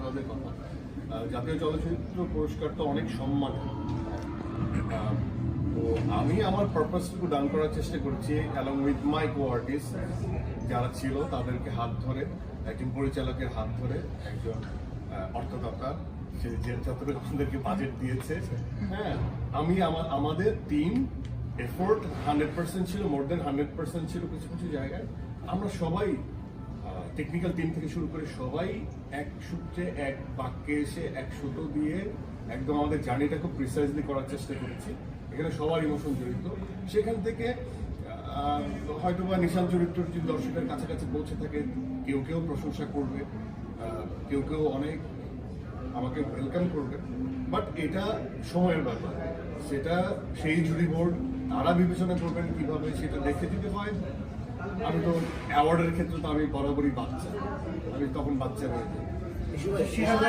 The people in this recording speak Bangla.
আনন্দের কথা। জাতীয় চলচ্চিত্র পুরস্কার তো অনেক সম্মান, তো আমি আমার পারপাসটুকু ডান করার চেষ্টা করছি along with my co artist যারা ছিল তাদেরকে হাত ধরে, একজন পরিচালকের হাত ধরে, একজন অর্থদাতা সে যে যতটুকু আমাদেরকে বাজেট দিয়েছে, হ্যাঁ আমি আমাদের টিম এফোর্ট 100% ছিল, মোর দেন 100% ছিল কিছু কিছু জায়গায়। আমরা সবাই টেকনিক্যাল টিম থেকে শুরু করে সবাই এক সূত্রে এক বাক্যে এসে এক সুতো দিয়ে একদম আমাদের জার্নিটা খুব প্রিসাইজলি করার চেষ্টা করেছি। এখানে সবার ইমোশন জড়িত। সেখান থেকে হয়তো বা নিশান চরিত্র যদি দর্শকের কাছাকাছি পৌঁছে থাকে, কেউ কেউ প্রশংসা করবে, কেউ কেউ অনেক আমাকে ওয়েলকাম করবে, বাট এটা সময়ের ব্যাপার। সেটা সেই জুরি বোর্ড তারা বিবেচনা করবেন কিভাবে সেটা দেখে দিতে হয়। আমি তো অ্যাওয়ার্ডের ক্ষেত্রে তো আমি বরাবরই বাচ্চা, আমি তখন বাচ্চা রয়েছে।